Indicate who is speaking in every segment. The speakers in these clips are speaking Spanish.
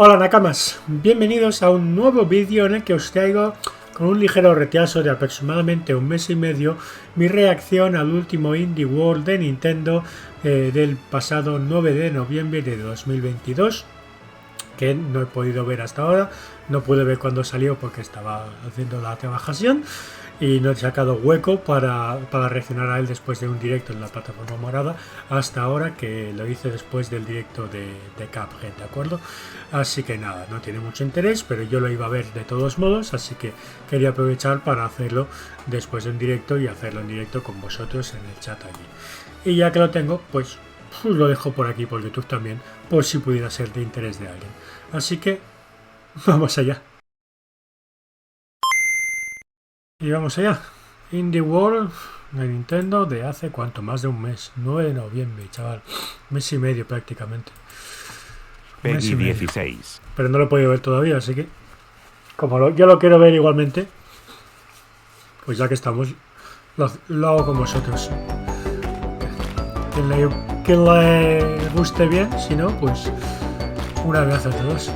Speaker 1: Hola nakamas, bienvenidos a un nuevo vídeo en el que os traigo con un ligero retraso de aproximadamente un mes y medio mi reacción al último Indie World de Nintendo del pasado 9 de noviembre de 2022, que no he podido ver hasta ahora. No pude ver cuando salió porque estaba haciendo la trabajación y no he sacado hueco para reaccionar a él después de un directo en la plataforma morada hasta ahora, que lo hice después del directo de Cuphead, ¿de acuerdo? Así que nada, no tiene mucho interés, pero yo lo iba a ver de todos modos, así que quería aprovechar para hacerlo después de un directo y hacerlo en directo con vosotros en el chat allí. Y ya que lo tengo, pues lo dejo por aquí por YouTube también, por si pudiera ser de interés de alguien. Así que vamos allá. Y vamos allá. Indie World de Nintendo de hace cuánto, más de un mes. 9 de noviembre, chaval. Mes y medio prácticamente.
Speaker 2: Peggy 16.
Speaker 1: Pero no lo he podido ver todavía, así que como yo lo quiero ver igualmente, pues ya que estamos, lo hago con vosotros. Que le guste bien, si no, pues un abrazo a todos.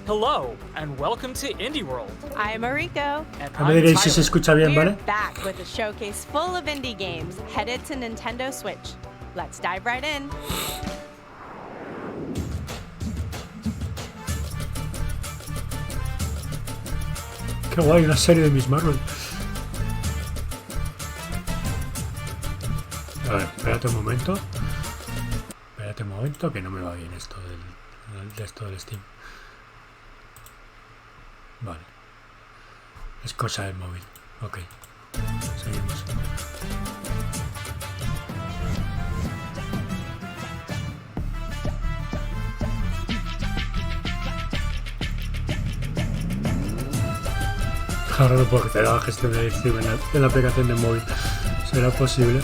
Speaker 3: Hello and welcome to Indie World.
Speaker 4: I'm Mariko.
Speaker 1: A me diréis si se escucha bien,
Speaker 4: We're
Speaker 1: ¿vale?
Speaker 4: back with a showcase full of indie games headed to Nintendo Switch. Let's dive right in.
Speaker 1: Qué guay, una serie de Miss Marvel. A ver, espérate un momento. Espérate un momento que no me va bien esto del Steam. Vale. Es cosa del móvil. Ok. Seguimos. Ahora no puedo hacer la gestión de Steam en la aplicación de móvil. ¿Será posible?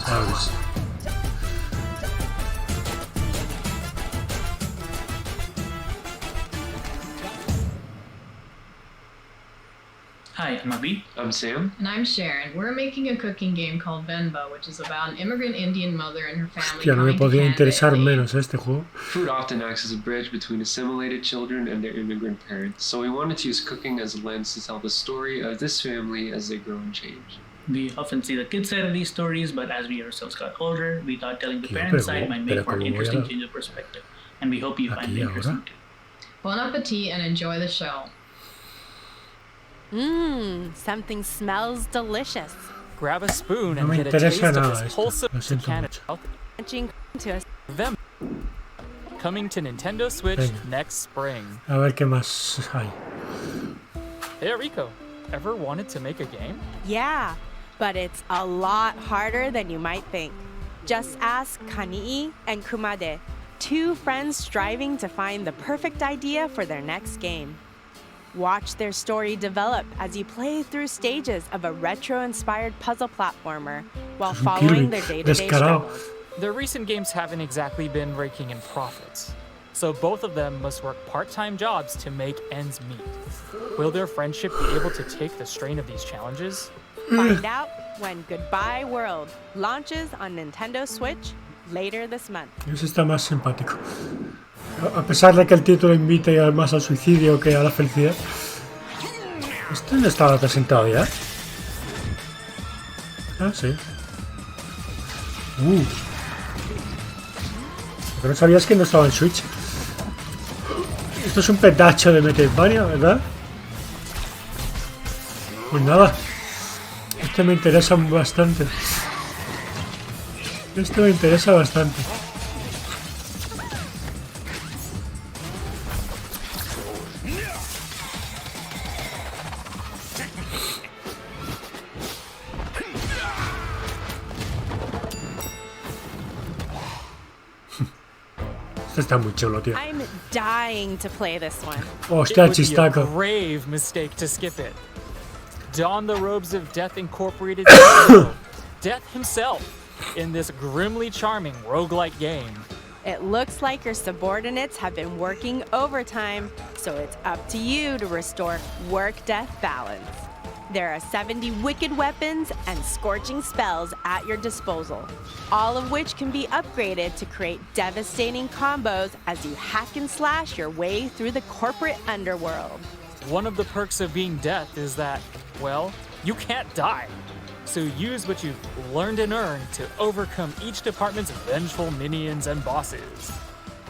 Speaker 1: ¿Sabes?
Speaker 5: Hi, I'm Abhi.
Speaker 6: I'm Sam.
Speaker 7: And I'm Sharon. We're making a cooking game called Venba, which is about an immigrant Indian mother and her family.
Speaker 1: Hostia, no me
Speaker 7: coming to
Speaker 1: podía
Speaker 7: Canada
Speaker 1: interesar
Speaker 7: in late-
Speaker 1: menos este juego.
Speaker 6: Food often acts as a bridge between assimilated children and their immigrant parents, so we wanted to use cooking as a lens to tell the story of this family as they grow and change.
Speaker 5: We often see the kids' side of these stories, but as we ourselves got older, we thought telling the
Speaker 1: Pero,
Speaker 5: parents' side might make
Speaker 1: pero
Speaker 5: for an
Speaker 1: ¿cómo voy a
Speaker 5: interesting
Speaker 1: dar?
Speaker 5: change of perspective, and we hope you find
Speaker 1: Aquí
Speaker 5: it
Speaker 1: ahora.
Speaker 5: interesting too.
Speaker 7: Bon appetit and enjoy the show.
Speaker 4: Something smells delicious.
Speaker 3: Grab a spoon
Speaker 1: No
Speaker 3: and
Speaker 1: me
Speaker 3: get a taste
Speaker 1: interesa
Speaker 3: of
Speaker 1: nada
Speaker 3: this
Speaker 1: esto.
Speaker 3: wholesome
Speaker 1: Lo siento
Speaker 3: Canada
Speaker 1: mucho.
Speaker 4: Reaching to us.
Speaker 3: them. Coming to Nintendo Switch
Speaker 1: Venga.
Speaker 3: next spring.
Speaker 1: A ver qué más hay.
Speaker 3: Hey Rico, ever wanted to make a game?
Speaker 4: Yeah, but it's a lot harder than you might think. Just ask Kanii and Kumade, two friends striving to find the perfect idea for their next game. Watch their story develop as you play through stages of a retro-inspired puzzle platformer while following their day-to-day
Speaker 1: Descarado.
Speaker 4: struggles.
Speaker 3: Their recent games haven't exactly been raking in profits, so both of them must work part-time jobs to make ends meet. Will their friendship be able to take the strain of these challenges?
Speaker 4: Find out when Goodbye World launches on Nintendo Switch later this month.
Speaker 1: Ese está más simpático. A pesar de que el título invite más al suicidio que a la felicidad. ¿Este no estaba presentado ya? Ah, sí. Pero no sabías que no estaba en Switch. Esto es un pedacho de Metroidvania, ¿verdad? Pues nada. Este me interesa bastante. Este me interesa bastante. Este está muy chulo, tío.
Speaker 4: I'm dying to play this one.
Speaker 1: Hostia,
Speaker 3: It would be a
Speaker 1: chistaco.
Speaker 3: grave mistake to skip it. Don the robes of Death Incorporated Death himself in this grimly charming roguelike game.
Speaker 4: It looks like your subordinates have been working overtime, so it's up to you to restore work-death balance. There are 70 wicked weapons and scorching spells at your disposal, all of which can be upgraded to create devastating combos as you hack and slash your way through the corporate underworld.
Speaker 3: One of the perks of being death is that, well, you can't die. So use what you've learned and earned to overcome each department's vengeful minions and bosses.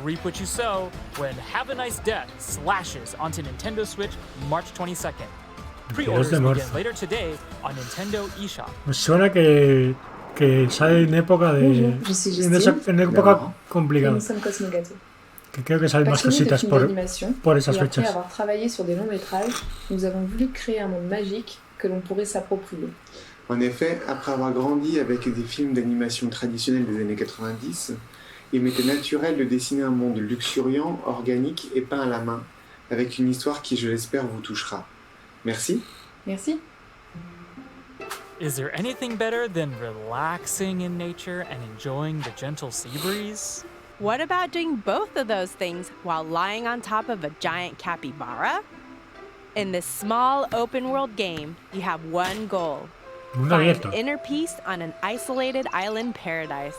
Speaker 3: Reap what you sow when Have a Nice Death slashes onto Nintendo Switch March 22nd. Pre-orders begin later today on Nintendo eShop.
Speaker 1: Me suena que sale en época de... en época complicada. Que creo que salen más cositas por esas fechas.
Speaker 8: Après avoir travaillé sur des longs métrages, nous avons voulu créer un monde magique que l'on pourrait s'approprier.
Speaker 9: En effet, après avoir grandi avec des films d'animation traditionnels des années 90, il m'était naturel de dessiner un monde luxuriant, organique et peint à la main, avec une histoire qui, je l'espère, vous touchera. Merci.
Speaker 8: Merci.
Speaker 3: Is there anything better than relaxing in nature and enjoying the gentle sea breeze?
Speaker 4: What about doing both of those things while lying on top of a giant capybara? In this small open-world game, you have one goal. Find inner peace on an isolated island paradise.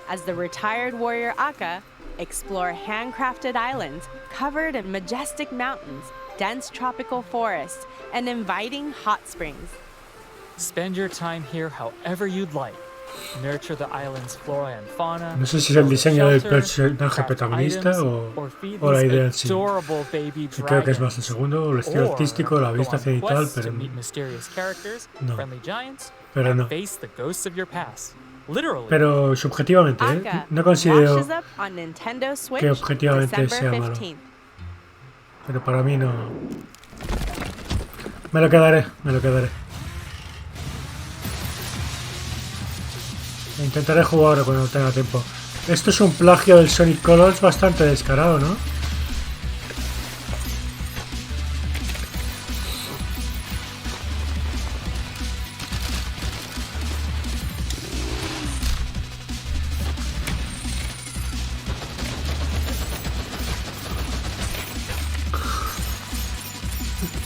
Speaker 4: As the retired warrior Aka, explore handcrafted islands covered in majestic mountains, dense tropical forests, and inviting hot springs.
Speaker 3: Spend your time here however you'd like. Nurture the island's flora and fauna.
Speaker 1: No sé si es el diseño del personaje protagonista o la idea en sí. Creo que es más el segundo, o el estilo artístico, la vista cenital, pero no. Pero no. Pero subjetivamente, no considero que objetivamente sea malo. Pero para mí no. Me lo quedaré. Intentaré jugar ahora cuando tenga tiempo. Esto es un plagio del Sonic Colors bastante descarado, ¿no?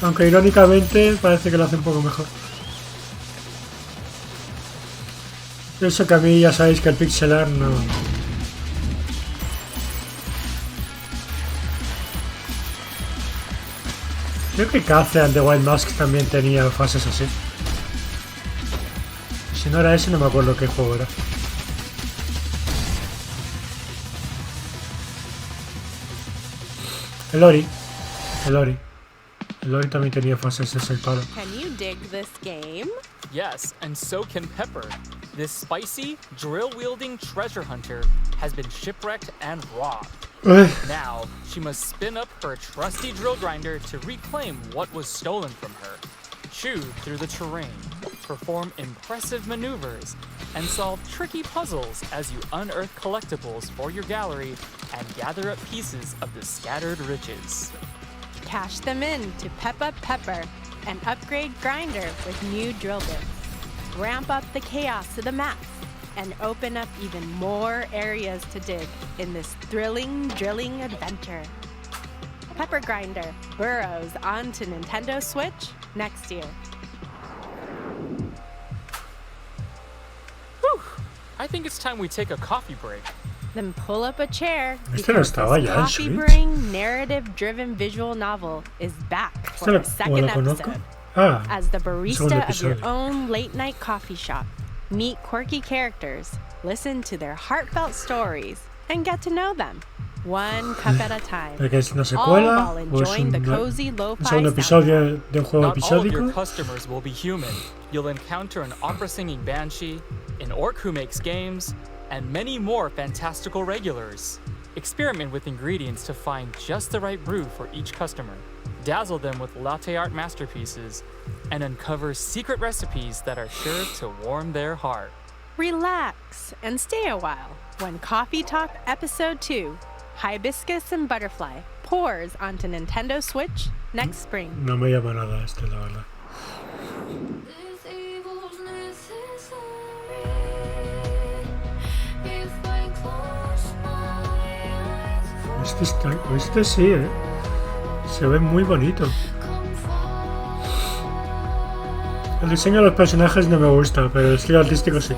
Speaker 1: Aunque irónicamente parece que lo hace un poco mejor. Eso que a mí ya sabéis que el pixel art no... Creo que Cuphead and the Wild Mask también tenía fases así. Si no era ese, no me acuerdo qué juego era. El Ori también tenía fases de ese palo.
Speaker 4: Can you dig this game?
Speaker 3: Yes, and so can Pepper. This spicy, drill-wielding treasure hunter has been shipwrecked and robbed. Now, she must spin up her trusty drill grinder to reclaim what was stolen from her. Chew through the terrain, perform impressive maneuvers, and solve tricky puzzles as you unearth collectibles for your gallery and gather up pieces of the scattered riches.
Speaker 4: Cash them in to pep up Pepper and upgrade Grinder with new drill bits. Ramp up the chaos of the maps and open up even more areas to dig in this thrilling drilling adventure. Pepper Grinder burrows onto Nintendo Switch next year.
Speaker 3: Whew. I think it's time we take a coffee break.
Speaker 4: Then pull up a chair
Speaker 1: Este no
Speaker 4: because
Speaker 1: estaba
Speaker 4: this
Speaker 1: ya en Switch.
Speaker 4: coffee-brewing, narrative-driven visual novel is back for a second episode. As the barista of your own late-night coffee shop, meet quirky characters, listen to their heartfelt stories, and get to know them, one cup at a time.
Speaker 1: ¿Que es una
Speaker 4: All
Speaker 1: secuela
Speaker 4: while
Speaker 1: o es
Speaker 4: enjoying the
Speaker 1: un
Speaker 4: cozy lo-fi
Speaker 1: segundo episodio de un juego
Speaker 3: Not all of
Speaker 1: episódico?
Speaker 3: your customers will be human. You'll encounter an opera-singing banshee, an orc who makes games, and many more fantastical regulars. Experiment with ingredients to find just the right brew for each customer. Dazzle them with latte art masterpieces, and uncover secret recipes that are sure to warm their heart.
Speaker 4: Relax and stay a while when Coffee Talk Episode 2, Hibiscus and Butterfly, pours onto Nintendo Switch next spring.
Speaker 1: No me llama nada este, la verdad. Este sí, se ve muy bonito. El diseño de los personajes no me gusta, pero el estilo artístico sí.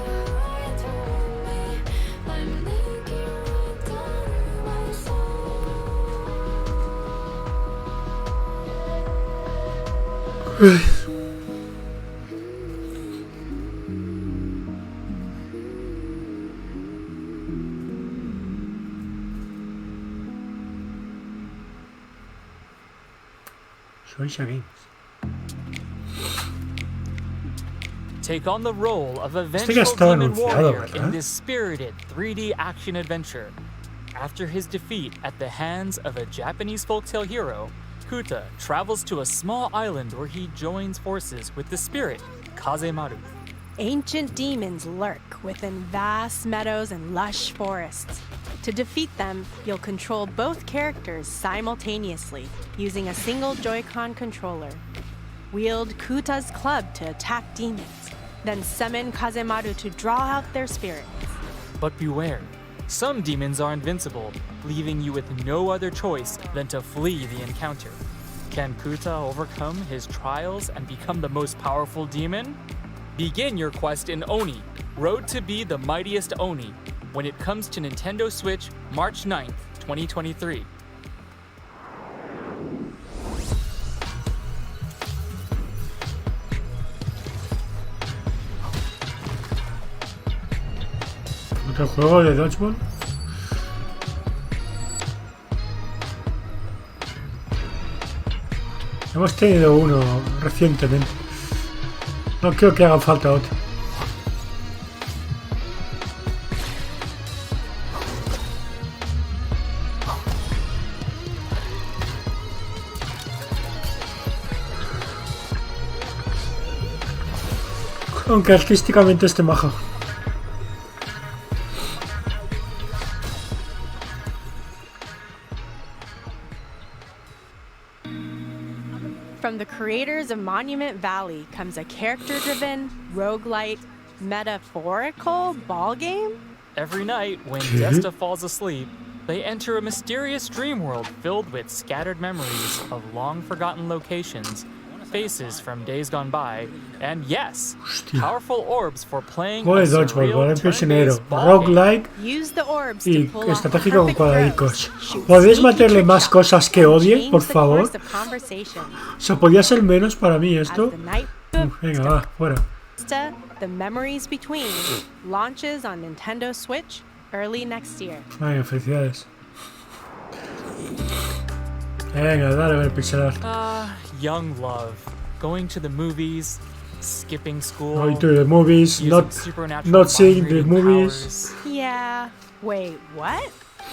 Speaker 3: Take on the role of a vengeful demon warrior in this spirited 3D action adventure. After his defeat at the hands of a Japanese folktale hero, Kuta travels to a small island where he joins forces with the spirit, Kazemaru.
Speaker 4: Ancient demons lurk within vast meadows and lush forests. To defeat them, you'll control both characters simultaneously using a single Joy-Con controller. Wield Kuta's club to attack demons, then summon Kazemaru to draw out their spirits.
Speaker 3: But beware, some demons are invincible, leaving you with no other choice than to flee the encounter. Can Kuta overcome his trials and become the most powerful demon? Begin your quest in Oni, Road to be the mightiest Oni, when it comes to Nintendo Switch, March 9th, 2023.
Speaker 1: ¿Otro juego de dodgeball? Hemos tenido uno recientemente. No creo que haga falta otro. Aunque artísticamente esté maja.
Speaker 4: From the creators of Monument Valley comes a character-driven, roguelite, metaphorical ball game?
Speaker 3: Every night, when Desta falls asleep, they enter a mysterious dream world filled with scattered memories of long-forgotten locations, faces from days gone by, and yes, powerful orbs for playing a surreal turn-based ball game.
Speaker 4: Use the orbs
Speaker 1: Y
Speaker 4: to pull off
Speaker 1: estratégico con
Speaker 4: perfect
Speaker 1: cuadradicos.
Speaker 4: throws,
Speaker 1: ¿Podéis
Speaker 4: shoot
Speaker 1: meterle
Speaker 4: sneaky
Speaker 1: más
Speaker 4: trick
Speaker 1: cosas que
Speaker 4: shots,
Speaker 1: odie,
Speaker 4: change
Speaker 1: por
Speaker 4: the
Speaker 1: favor?
Speaker 4: course of conversation.
Speaker 1: O sea, podía ser menos para mí esto.
Speaker 4: As the night
Speaker 1: Venga, va, fuera.
Speaker 4: The Memories Between launches on Nintendo Switch early next year.
Speaker 1: Venga, felicidades. Venga, dale a ver pixel art.
Speaker 3: Young love. Going to the movies, skipping school,
Speaker 1: Going to the movies, not seeing the movies.
Speaker 4: Yeah. Wait, what?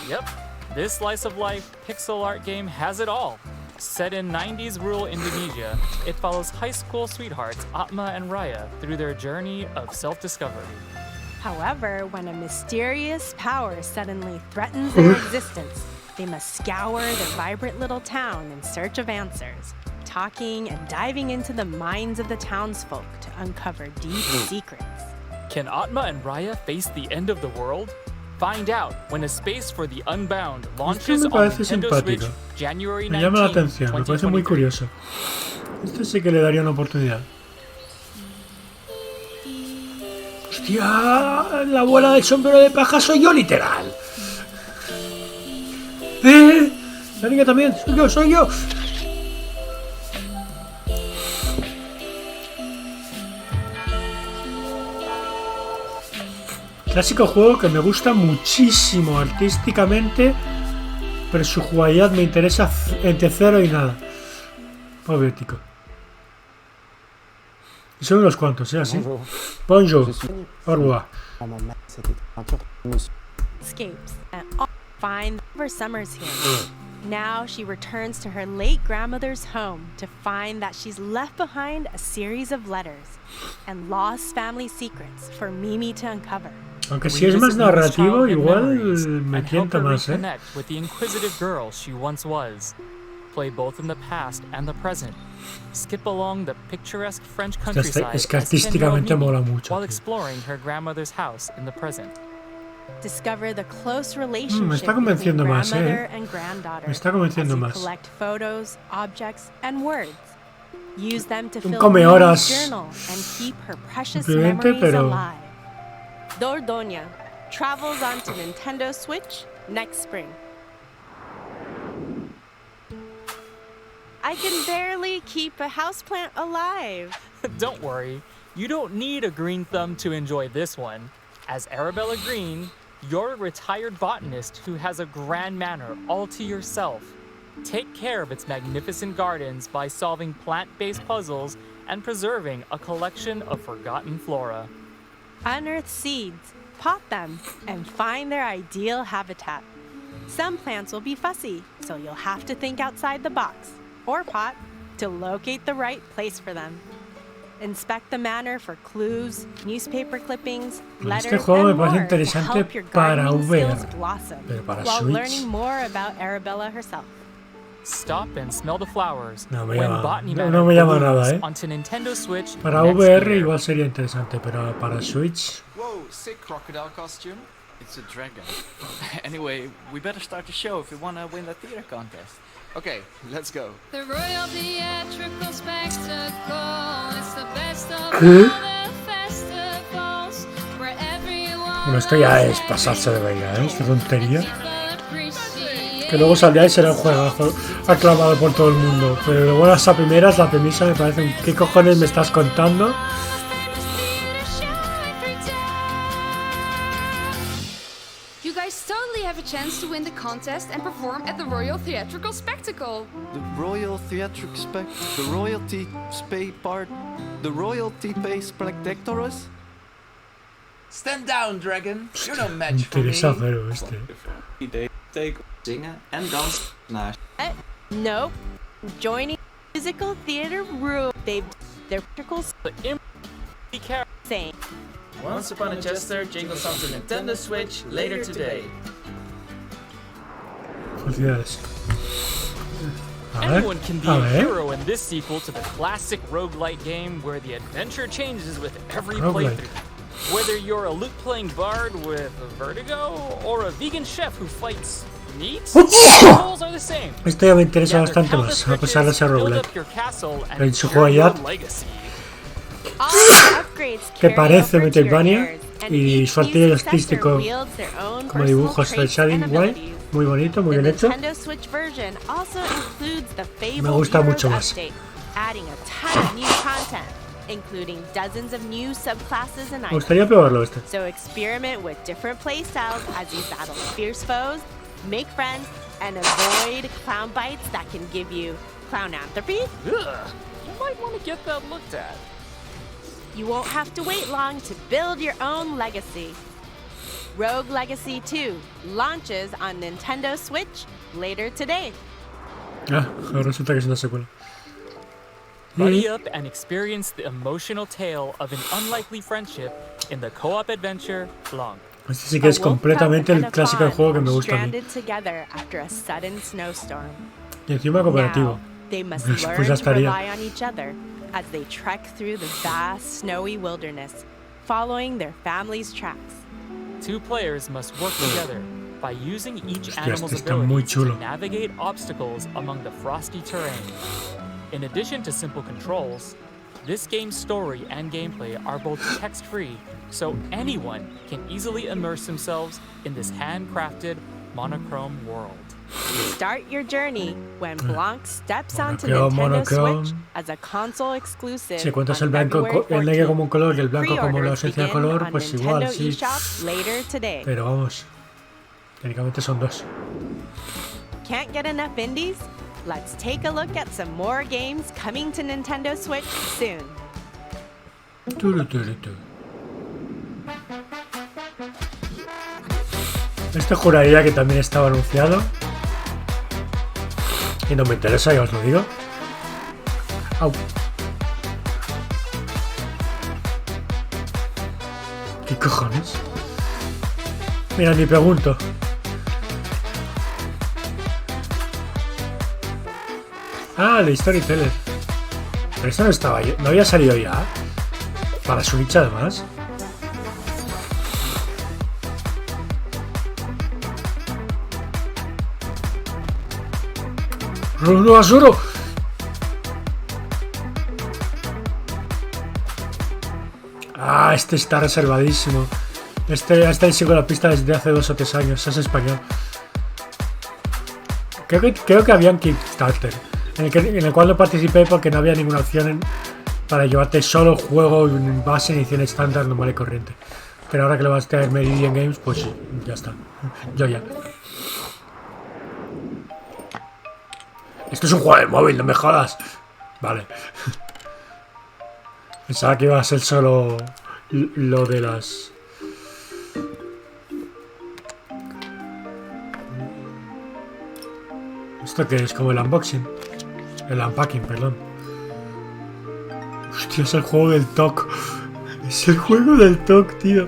Speaker 3: Yep. This slice of life pixel art game has it all. Set in 90s rural Indonesia, it follows high school sweethearts Atma and Raya through their journey of self-discovery.
Speaker 4: However, when a mysterious power suddenly threatens their existence, they must scour the vibrant little town in search of answers, talking and diving into the minds of the townsfolk to uncover deep secrets.
Speaker 3: Can Atma and Raya face the end of the world? Find out when A Space for the Unbound launches on Nintendo Switch January 19,
Speaker 1: Me llama la atención, me parece muy
Speaker 3: 2023.
Speaker 1: curioso. Este sí que le daría una oportunidad. ¡Hostia! La abuela del sombrero de paja soy yo, literal. La niña también, soy yo. Clásico juego que me gusta muchísimo artísticamente, pero su jugabilidad me interesa entre 0 y nada. Pobretico. Y son unos cuantos, así. Bonjour. Au revoir.
Speaker 4: Escapes and find her summers here. Now she returns to her late grandmother's home to find that she's left behind a series of letters and lost family secrets for Mimi to uncover.
Speaker 1: Aunque si es más narrativo, igual me tienta más,
Speaker 3: Connect with the inquisitive girl she once was. Play both in the past and the present. Skip along the picturesque French countryside
Speaker 1: Es que artísticamente mola mucho.
Speaker 3: while exploring her grandmother's house in the present.
Speaker 4: Discover the close relationship
Speaker 1: me está
Speaker 4: between
Speaker 1: convenciendo más,
Speaker 4: grandmother and granddaughter
Speaker 1: Me está convenciendo
Speaker 4: as you
Speaker 1: más.
Speaker 4: collect photos, objects, and words. Use them to
Speaker 1: Un
Speaker 4: fill
Speaker 1: come
Speaker 4: Ruby's
Speaker 1: horas
Speaker 4: journal and keep her precious
Speaker 1: simplemente,
Speaker 4: memories
Speaker 1: pero
Speaker 4: alive. Dordoña travels onto Nintendo Switch next spring. I can barely keep a houseplant alive.
Speaker 3: Don't worry, you don't need a green thumb to enjoy this one. As Arabella Green, you're a retired botanist who has a grand manor all to yourself. Take care of its magnificent gardens by solving plant-based puzzles and preserving a collection of forgotten flora.
Speaker 4: Unearth seeds, pot them, and find their ideal habitat. Some plants will be fussy, so you'll have to think outside the box, or pot, to locate the right place for them. Inspect the manor for clues, newspaper clippings, letters,
Speaker 1: Este juego me
Speaker 4: and
Speaker 1: parece
Speaker 4: more to
Speaker 1: interesante
Speaker 4: help your
Speaker 1: para
Speaker 4: gardening
Speaker 1: VR,
Speaker 4: skills blossom,
Speaker 1: pero para
Speaker 4: while
Speaker 1: Switch
Speaker 4: learning more about Arabella herself.
Speaker 3: Stop and smell the flowers
Speaker 1: no me
Speaker 3: when
Speaker 1: llama,
Speaker 3: Botany
Speaker 1: no,
Speaker 3: Manor
Speaker 1: no me llama
Speaker 3: balloons
Speaker 1: nada,
Speaker 3: onto Nintendo Switch
Speaker 1: Para
Speaker 3: next
Speaker 1: VR
Speaker 3: year.
Speaker 1: igual sería interesante, pero para Switch.
Speaker 10: Whoa, sick crocodile costume. It's a dragon. Anyway, we better start the show if we want to win the theater contest. Okay, let's go.
Speaker 11: The Royal Theatrical Spectacle. It's the best of all
Speaker 1: ¿Qué?
Speaker 11: the festivals where everyone
Speaker 1: Bueno, esto ya es pasarse de verga, esta tontería.
Speaker 11: appreciates.
Speaker 1: Que luego saldrá y será un juegazo aclamado por todo el mundo. Pero de buenas a primeras, la premisa me parece. ¿Qué cojones me estás contando?
Speaker 11: You guys totally have a chance to win the contest and perform at the Royal Theatrical Spectacle.
Speaker 10: The Royal Theatric Spec... The Royalty Spay Part... The Royalty Pay Spectatorus? Stand down, dragon. You're no match for me.
Speaker 1: Interesa cero este.
Speaker 10: Take, zingen en dansen naar.
Speaker 4: Nope. Joining musical theater room. They've their practicals saying.
Speaker 10: Once Upon a Jester jingles onto Nintendo Switch later today.
Speaker 1: Felicidades. A ver,
Speaker 3: Anyone can be
Speaker 1: a
Speaker 3: a
Speaker 1: ver.
Speaker 3: hero in this sequel to the classic roguelite game where the adventure changes with every
Speaker 1: Roguelike.
Speaker 3: playthrough. Whether you're a lute-playing bard with vertigo or a vegan chef who fights meat, the goals are the same.
Speaker 1: Esto ya me interesa
Speaker 3: Gather
Speaker 1: bastante
Speaker 3: countless
Speaker 1: más, a pesar de
Speaker 3: riches,
Speaker 1: ser
Speaker 3: build
Speaker 1: roguelike.
Speaker 3: up your castle, and
Speaker 1: En su
Speaker 3: secure your
Speaker 1: jugabilidad,
Speaker 3: legacy.
Speaker 4: All the upgrades
Speaker 1: que
Speaker 4: carry
Speaker 1: parece
Speaker 4: over to your
Speaker 1: Metroidvania,
Speaker 4: heirs, and
Speaker 1: y
Speaker 4: each
Speaker 1: su arte
Speaker 4: new
Speaker 1: artístico
Speaker 4: successor wields their own
Speaker 1: como
Speaker 4: personal
Speaker 1: dibujos del
Speaker 4: traits
Speaker 1: shading
Speaker 4: and
Speaker 1: guay,
Speaker 4: abilities.
Speaker 1: muy bonito, muy
Speaker 4: The
Speaker 1: bien hecho.
Speaker 4: Nintendo Switch version also includes the
Speaker 1: Me
Speaker 4: Fable
Speaker 1: gusta
Speaker 4: Heroes
Speaker 1: mucho más.
Speaker 4: update, adding a ton of new content, including dozens of new subclasses and
Speaker 1: Me
Speaker 4: items.
Speaker 1: gustaría probarlo este.
Speaker 4: So experiment with different playstyles as you battle fierce foes, make friends, and avoid clown bites that can give you clownanthropy.
Speaker 3: Ugh, you might want to get that looked at.
Speaker 4: You won't have to wait long to build your own legacy. Rogue Legacy 2 launches on Nintendo Switch later today.
Speaker 1: Ah, ahora resulta que es una secuela.
Speaker 3: Buddy up and experience the emotional tale of an unlikely friendship in the co-op adventure Blanc.
Speaker 1: Este sí que es
Speaker 4: A wolf
Speaker 1: completamente
Speaker 4: cub
Speaker 1: el
Speaker 4: and a
Speaker 1: clásico del
Speaker 4: fawn
Speaker 1: juego que me
Speaker 4: are
Speaker 1: gusta a mí.
Speaker 4: stranded together after a sudden snowstorm.
Speaker 1: Y encima cooperativo.
Speaker 4: Now, they must
Speaker 1: Pues
Speaker 4: learn
Speaker 1: ya
Speaker 4: to
Speaker 1: estaría.
Speaker 4: rely on each other as they trek through the vast snowy wilderness, following their family's tracks.
Speaker 3: Two players must work together by using each
Speaker 1: Hostia,
Speaker 3: animal's
Speaker 1: este está muy
Speaker 3: abilities
Speaker 1: chulo.
Speaker 3: to navigate obstacles among the frosty terrain. In addition to simple controls, this game's story and gameplay are both text-free, so anyone can easily immerse themselves in this handcrafted, monochrome world.
Speaker 4: Start your journey when Blanc steps onto
Speaker 1: Monochrome,
Speaker 4: Nintendo Switch as a console exclusive
Speaker 1: Si cuentas el
Speaker 4: on
Speaker 1: blanco,
Speaker 4: February
Speaker 1: el negro
Speaker 4: 14th.
Speaker 1: como un color y el blanco como la
Speaker 4: Pre-orders
Speaker 1: ausencia de
Speaker 4: begin
Speaker 1: color,
Speaker 4: on
Speaker 1: pues
Speaker 4: Nintendo
Speaker 1: igual, sí.
Speaker 4: eShop later today.
Speaker 1: Pero vamos, técnicamente son dos.
Speaker 4: Can't get enough indies? Let's take a look at some more games coming to Nintendo Switch soon.
Speaker 1: Turu, turu, turu. Este juraría que también estaba anunciado. Y no me interesa, ya os lo digo. Au. ¿Qué cojones? Mira, ni pregunto. Ah, el Storyteller. Pero esto no estaba yo. ¿No había salido ya? Para Switch además. ¡No, Asuro! Buah, este está reservadísimo. Este sigo la pista desde hace 2 o 3 años. Es español. Creo que había un Kickstarter en el cual no participé porque no había ninguna opción para llevarte solo el juego en base edición estándar normal y corriente. Pero ahora que lo vas a traer Meridian Games, pues sí, ya está. Yo ya. Esto es un juego de móvil, no me jodas. Vale. Pensaba que iba a ser solo lo de las... ¿Esto qué es? Como el unboxing. El unpacking, perdón. Hostia, es el juego del TOC. Es el juego del TOC, tío.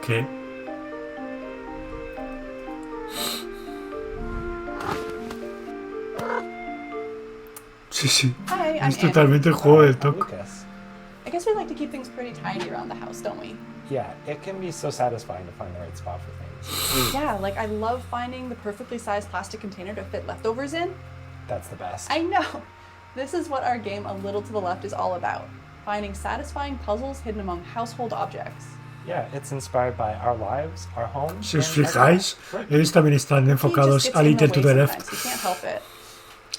Speaker 1: ¿Qué? Sí, sí.
Speaker 12: Hi,
Speaker 1: Es totalmente el juego del TOC.
Speaker 12: I guess we like to keep things pretty tidy around the house, don't we?
Speaker 13: Yeah, it can be so satisfying to find the right spot for things.
Speaker 12: Yeah, like I love finding the perfectly sized plastic container to fit leftovers in.
Speaker 13: That's the best.
Speaker 12: I know. This is what our game A Little to the Left is all about. Finding satisfying puzzles hidden among household objects.
Speaker 13: Yeah, it's inspired by our lives, our homes.
Speaker 1: Si os fijáis, ellos también están enfocados a little to the left.
Speaker 12: He can't help it.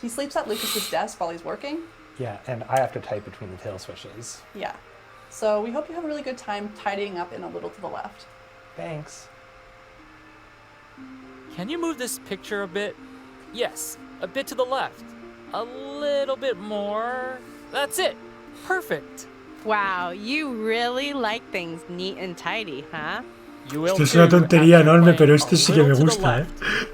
Speaker 12: He sleeps at Lucas's desk while he's working.
Speaker 13: Yeah, and I have to type between the tail switches.
Speaker 12: Yeah. So we hope you have a really good time tidying up in A Little to the Left.
Speaker 13: Thanks.
Speaker 3: Can you move this picture a bit? Yes, a bit to the left. A little bit more. That's it. Perfect.
Speaker 4: Wow, you really like things neat and tidy, huh?
Speaker 1: Esto es una tontería enorme, pero este sí que me gusta, ¿eh?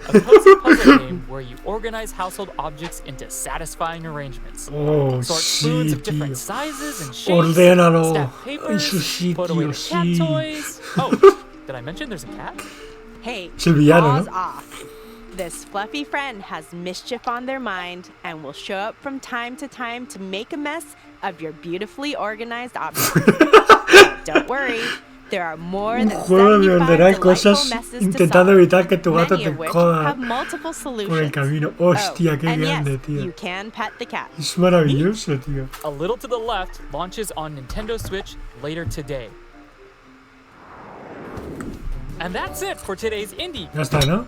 Speaker 3: A cozy puzzle game where you organize household objects into satisfying arrangements.
Speaker 1: Oh,
Speaker 3: Sort
Speaker 1: sí,
Speaker 3: spoons of
Speaker 1: tío.
Speaker 3: different sizes and shapes.
Speaker 1: Ordénalo
Speaker 3: Stack
Speaker 1: en su
Speaker 3: papers. Put away
Speaker 1: sitio,
Speaker 3: the cat
Speaker 1: sí.
Speaker 3: toys. Oh, did I mention there's a cat?
Speaker 4: Hey,
Speaker 1: Es el villano,
Speaker 4: paws
Speaker 1: ¿no?
Speaker 4: off. This fluffy friend has mischief on their mind and will show up from time to make a mess of your beautifully organized objects. Don't worry, there are more
Speaker 1: Un
Speaker 4: than
Speaker 1: juego de
Speaker 4: 75
Speaker 1: ordenar
Speaker 4: delightful
Speaker 1: cosas
Speaker 4: messes to
Speaker 1: intentando
Speaker 4: solve,
Speaker 1: evitar que tu gato
Speaker 4: many
Speaker 1: te
Speaker 4: of which
Speaker 1: joda
Speaker 4: have multiple
Speaker 1: por el
Speaker 4: solutions.
Speaker 1: camino. Hostia, qué
Speaker 4: and
Speaker 1: grande,
Speaker 4: yes,
Speaker 1: tío.
Speaker 4: you can pet the cat.
Speaker 1: Es maravilloso, tío.
Speaker 3: A Little to the Left launches on Nintendo Switch later today. And that's it for today's indie.
Speaker 1: Ya está, ¿no?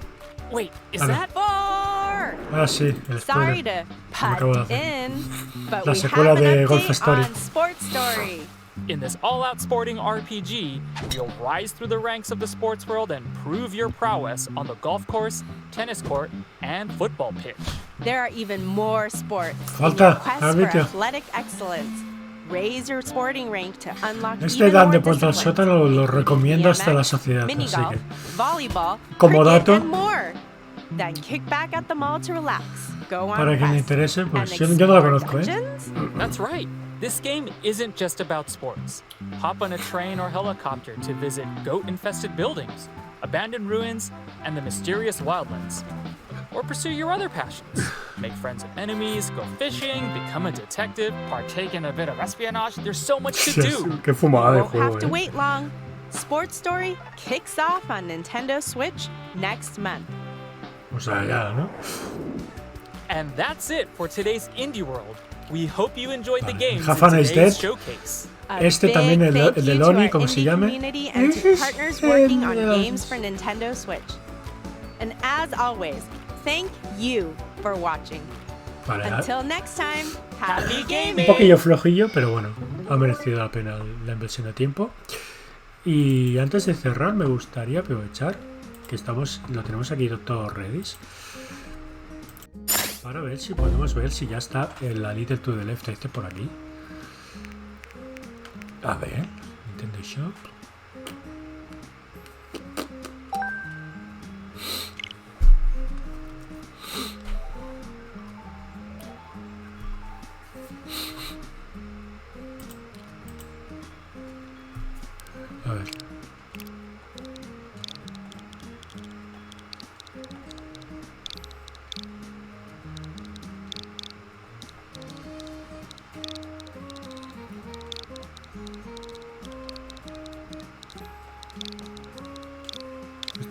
Speaker 3: Wait, is
Speaker 1: Vale.
Speaker 3: that?
Speaker 1: Ah, sí, el
Speaker 4: Sorry
Speaker 1: spoiler.
Speaker 4: to
Speaker 1: Lo acabo de
Speaker 4: butt
Speaker 1: hacer.
Speaker 4: in, but
Speaker 1: La
Speaker 4: we
Speaker 1: secuela
Speaker 4: have
Speaker 1: de
Speaker 4: an
Speaker 1: Golf
Speaker 4: update
Speaker 1: Story.
Speaker 4: on Sports Story.
Speaker 3: In this all-out sporting RPG, you'll rise through the ranks of the sports world and prove your prowess on the golf course, tennis court, and football pitch.
Speaker 4: There are even more sports in
Speaker 1: Falta,
Speaker 4: your quest for
Speaker 1: árbitro.
Speaker 4: athletic excellence. Raise your sporting rank to unlock
Speaker 1: Este
Speaker 4: even
Speaker 1: Dan
Speaker 4: more
Speaker 1: de Puerto al
Speaker 4: disciplines,
Speaker 1: Sótano lo
Speaker 4: including
Speaker 1: recomiendo hasta la
Speaker 4: BMX,
Speaker 1: sociedad, así
Speaker 4: minigolf,
Speaker 1: que
Speaker 4: volleyball,
Speaker 1: como
Speaker 4: cricket,
Speaker 1: dato,
Speaker 4: and more. Then kick back at the mall to relax. Go on
Speaker 1: para quien le
Speaker 4: quest
Speaker 1: interese,
Speaker 4: and
Speaker 1: pues yo no la
Speaker 4: explore
Speaker 1: conozco, ¿eh?
Speaker 4: dungeons.
Speaker 3: That's right. This game isn't just about sports. Hop on a train or helicopter to visit goat-infested buildings, abandoned ruins, and the mysterious wildlands. Or pursue your other passions. Make friends with enemies, go fishing, become a detective, partake in a bit of espionage. There's so much to do.
Speaker 1: Qué fumada de
Speaker 4: You won't
Speaker 1: juego,
Speaker 4: have to
Speaker 1: ¿eh?
Speaker 4: wait long. Sports Story kicks off on Nintendo Switch next month.
Speaker 1: O sea, ya, ¿no?
Speaker 3: And that's it for today's Indie World. We hope you enjoyed the games
Speaker 1: Have fun
Speaker 3: in
Speaker 1: is
Speaker 3: today's
Speaker 1: dead.
Speaker 3: showcase.
Speaker 4: A
Speaker 1: Este
Speaker 4: big
Speaker 1: también, el
Speaker 4: thank
Speaker 1: de
Speaker 4: you to
Speaker 1: Loni,
Speaker 4: our
Speaker 1: como se
Speaker 4: indie
Speaker 1: llame.
Speaker 4: community and to partners working on games for Nintendo Switch. And as always, thank you for watching.
Speaker 1: Vale,
Speaker 4: Until next time, happy
Speaker 1: un
Speaker 4: gaming!
Speaker 1: poquillo flojillo, pero bueno, ha merecido la pena la inversión de tiempo. Y antes de cerrar, me gustaría aprovechar que lo tenemos aquí todo ready para ver si podemos ver si ya está el A Little to the Left este por aquí. A ver, Nintendo Shop. A ver.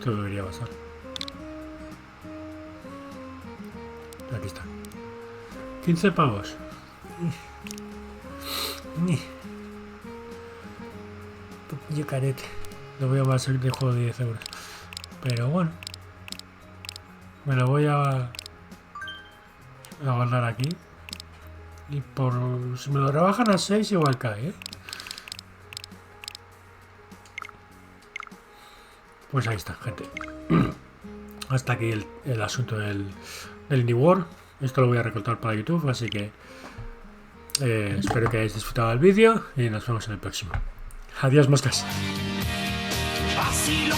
Speaker 1: esto debería pasar. Aquí está. 15 pavos. Yo carete. Lo voy a pasar de juego de 10 euros. Pero bueno. Me lo voy a guardar aquí. Y por si me lo rebajan a 6 igual cae, ¿eh? Pues ahí está, gente. Hasta aquí el asunto del Indie World. Esto lo voy a recortar para YouTube, así que espero que hayáis disfrutado del vídeo y nos vemos en el próximo. Adiós, moscas.
Speaker 10: Así lo